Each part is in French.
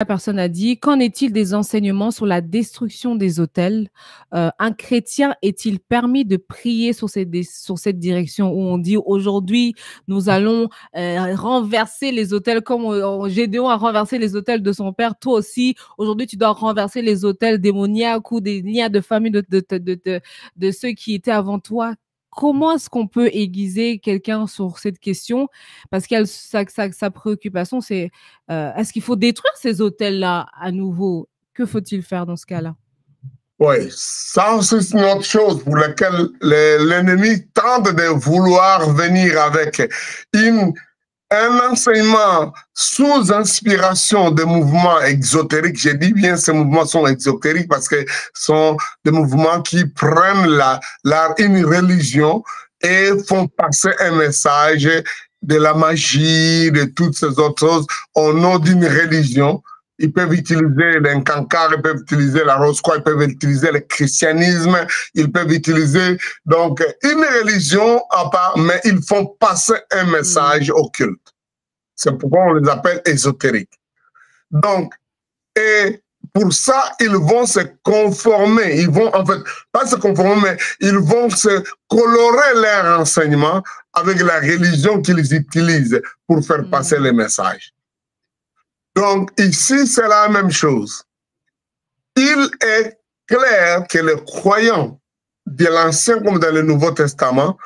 La personne a dit, qu'en est-il des enseignements sur la destruction des autels? Un chrétien est-il permis de prier sur cette direction où on dit aujourd'hui, nous allons renverser les autels comme Gédéon a renversé les autels de son père. Toi aussi, aujourd'hui, tu dois renverser les autels démoniaques ou des liens de famille de ceux qui étaient avant toi. Comment est-ce qu'on peut aiguiser quelqu'un sur cette question? Parce que sa préoccupation, c'est est-ce qu'il faut détruire ces hôtels-là à nouveau? Que faut-il faire dans ce cas-là? Oui, ça c'est une autre chose pour laquelle l'ennemi tente de vouloir venir avec un enseignement sous inspiration de mouvements exotériques. J'ai dit bien ces mouvements sont exotériques parce que sont des mouvements qui prennent une religion et font passer un message de la magie, de toutes ces autres choses au nom d'une religion. Ils peuvent utiliser l'incancar, ils peuvent utiliser la rose-croix, ils peuvent utiliser le christianisme, ils peuvent utiliser donc une religion à part, mais ils font passer un message occulte. C'est pourquoi on les appelle ésotériques. Donc, et pour ça, ils vont se conformer. Ils vont, en fait, pas se conformer, mais ils vont se colorer leur enseignement avec la religion qu'ils utilisent pour faire passer les messages. Donc, ici, c'est la même chose. Il est clair que les croyants de l'Ancien comme dans le Nouveau Testament,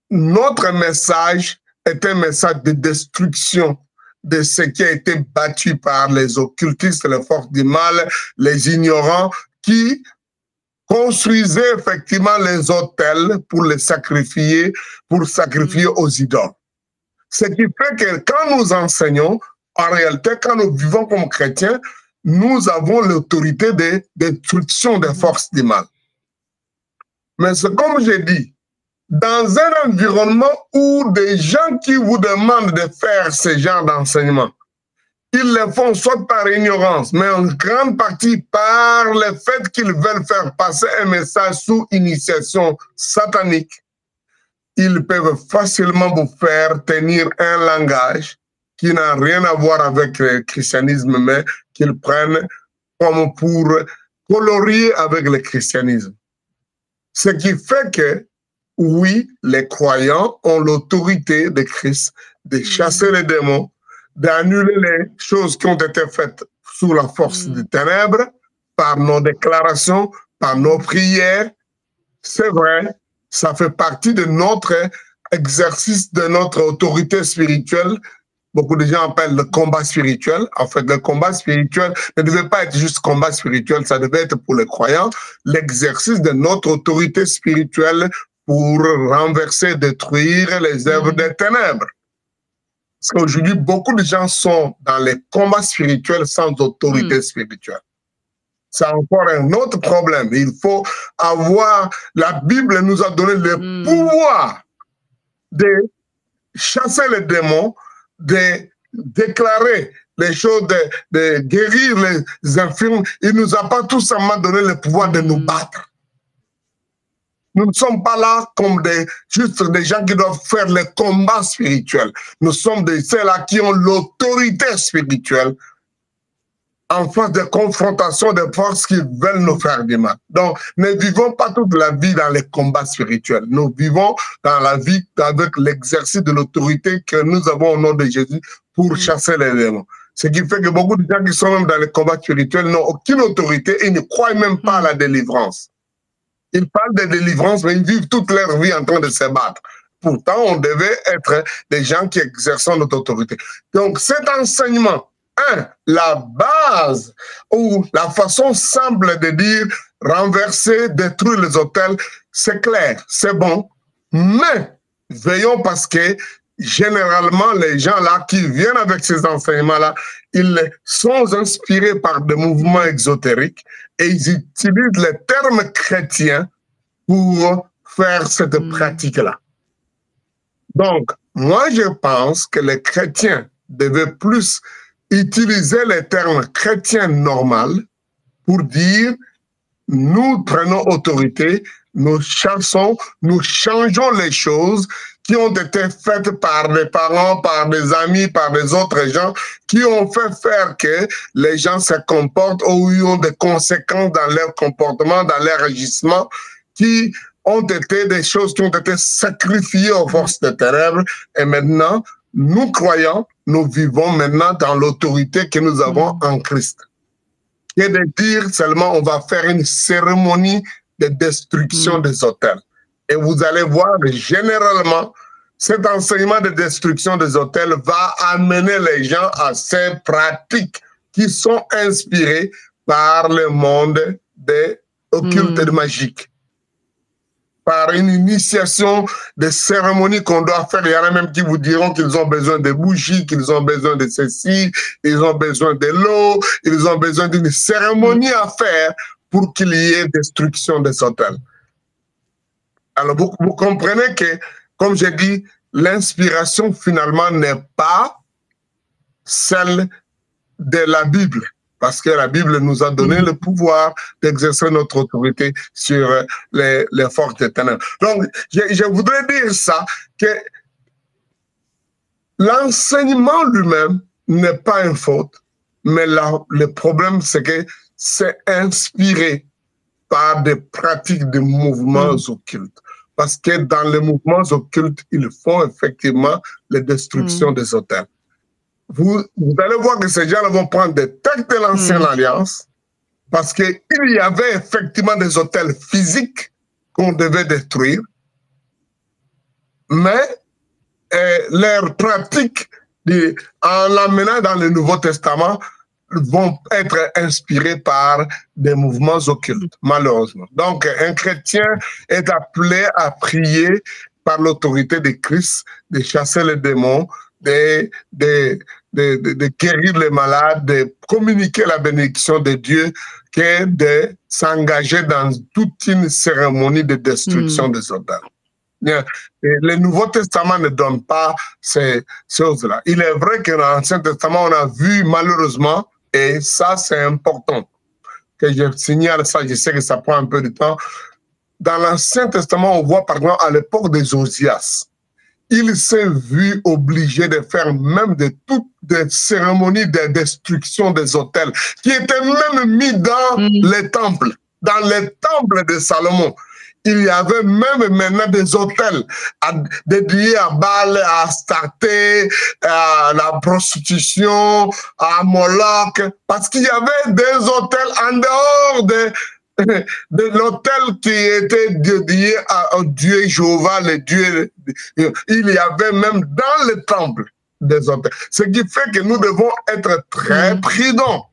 notre message est un message de destruction de ce qui a été battu par les occultistes, les forces du mal, les ignorants, qui construisaient effectivement les autels pour les sacrifier, aux idoles. Ce qui fait que quand nous enseignons, en réalité, quand nous vivons comme chrétiens, nous avons l'autorité de destruction des forces du mal. Mais c'est comme j'ai dit, dans un environnement où des gens qui vous demandent de faire ce genre d'enseignement, ils le font soit par ignorance, mais en grande partie par le fait qu'ils veulent faire passer un message sous initiation satanique, ils peuvent facilement vous faire tenir un langage qui n'a rien à voir avec le christianisme, mais qu'ils prennent comme pour colorier avec le christianisme. Ce qui fait que, oui, les croyants ont l'autorité de Christ de chasser les démons, d'annuler les choses qui ont été faites sous la force des ténèbres, par nos déclarations, par nos prières. C'est vrai, ça fait partie de notre exercice, de notre autorité spirituelle. Beaucoup de gens appellent le combat spirituel. En fait, le combat spirituel ne devait pas être juste combat spirituel, ça devait être pour les croyants l'exercice de notre autorité spirituelle pour renverser, détruire les œuvres des ténèbres. Parce qu'aujourd'hui, beaucoup de gens sont dans les combats spirituels sans autorité spirituelle. C'est encore un autre problème. Il faut avoir... La Bible nous a donné le pouvoir de chasser les démons, de déclarer les choses, de guérir les infirmes. Il ne nous a pas tout simplement donné le pouvoir de nous battre. Nous ne sommes pas là comme juste des gens qui doivent faire le combat spirituel. Nous sommes ceux-là qui ont l'autorité spirituelle en face de confrontation de forces qui veulent nous faire du mal. Donc, ne vivons pas toute la vie dans les combats spirituels. Nous vivons dans la vie avec l'exercice de l'autorité que nous avons au nom de Jésus pour chasser les démons. Ce qui fait que beaucoup de gens qui sont même dans les combats spirituels n'ont aucune autorité et ne croient même pas à la délivrance. Ils parlent de délivrance, mais ils vivent toute leur vie en train de se battre. Pourtant, on devait être des gens qui exercent notre autorité. Donc, cet enseignement, la base ou la façon simple de dire renverser, détruire les autels, c'est clair, c'est bon, mais veillons parce que généralement les gens là qui viennent avec ces enseignements-là, ils sont inspirés par des mouvements exotériques et ils utilisent les termes chrétiens pour faire cette pratique-là. Donc, moi je pense que les chrétiens devaient plus utiliser les termes chrétiens normaux pour dire nous prenons autorité, nous chassons, nous changeons les choses qui ont été faites par des parents, par des amis, par des autres gens, qui ont fait faire que les gens se comportent ou ont des conséquences dans leur comportement, dans leur agissement, qui ont été des choses qui ont été sacrifiées aux forces des ténèbres. Et maintenant, nous croyants, nous vivons maintenant dans l'autorité que nous avons en Christ. Et de dire seulement, on va faire une cérémonie de destruction des autels. Et vous allez voir, généralement, cet enseignement de destruction des autels va amener les gens à ces pratiques qui sont inspirées par le monde des occultes et magiques. Par une initiation de cérémonies qu'on doit faire. Il y en a même qui vous diront qu'ils ont besoin de bougies, qu'ils ont besoin de ceci, ils ont besoin de l'eau, ils ont besoin d'une cérémonie à faire pour qu'il y ait destruction des autels. Alors, vous comprenez que, comme j'ai dit, l'inspiration finalement n'est pas celle de la Bible. Parce que la Bible nous a donné le pouvoir d'exercer notre autorité sur les forces des ténèbres. Donc, je voudrais dire ça, que l'enseignement lui-même n'est pas une faute, mais le problème, c'est que c'est inspiré par des pratiques de mouvements occultes. Parce que dans les mouvements occultes, ils font effectivement les destructions des autels. Vous allez voir que ces gens vont prendre des textes de l'Ancienne Alliance, parce qu'il y avait effectivement des autels physiques qu'on devait détruire, mais leurs pratiques, en l'amenant dans le Nouveau Testament, vont être inspirées par des mouvements occultes, malheureusement. Donc, un chrétien est appelé à prier par l'autorité de Christ, de chasser les démons, de guérir les malades, de communiquer la bénédiction de Dieu, que de s'engager dans toute une cérémonie de destruction des autels. Le Nouveau Testament ne donne pas ces choses-là. Il est vrai que dans l'Ancien Testament, on a vu malheureusement, et ça c'est important, que je signale ça, je sais que ça prend un peu de temps. Dans l'Ancien Testament, on voit par exemple à l'époque des Osias, il s'est vu obligé de faire même toutes des cérémonies de destruction des autels, qui étaient même mis dans les temples de Salomon. Il y avait même maintenant des autels dédiés à Baal, à Astarté, à la prostitution, à Moloch, parce qu'il y avait des autels en dehors de l'autel qui était dédié au Dieu Jéhovah, le Dieu. Il y avait même dans le temple des autels. Ce qui fait que nous devons être très prudents.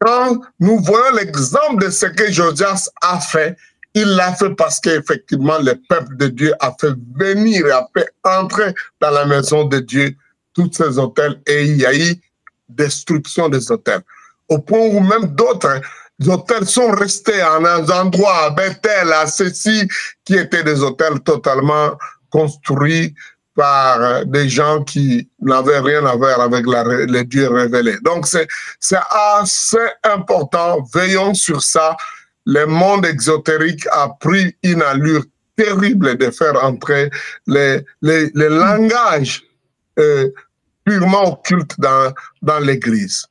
Quand nous voyons l'exemple de ce que Josias a fait, il l'a fait parce qu'effectivement, le peuple de Dieu a fait venir, a fait entrer dans la maison de Dieu tous ces autels, et il y a eu destruction des autels. Au point où même d'autres hôtels sont restés en un endroit, à Bethel, à ceci, qui étaient des hôtels totalement construits par des gens qui n'avaient rien à voir avec les dieux révélés. Donc, c'est assez important. Veillons sur ça. Le monde exotérique a pris une allure terrible de faire entrer les langages purement occultes dans l'Église.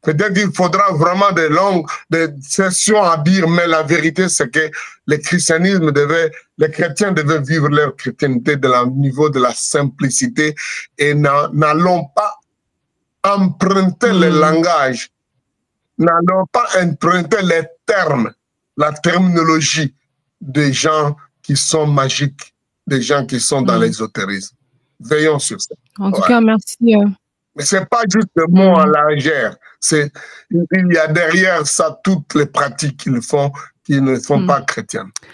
Peut-être qu'il faudra vraiment des sessions à dire, mais la vérité, c'est que les chrétiens devaient vivre leur chrétienté au niveau de la simplicité et n'allons pas emprunter le langage, n'allons pas emprunter les termes, la terminologie des gens qui sont magiques, des gens qui sont dans l'ésotérisme. Veillons sur ça. En tout cas, merci. Mais ce n'est pas juste des mots à la légère. Il y a derrière ça toutes les pratiques qu'ils font qui ne sont pas chrétiennes.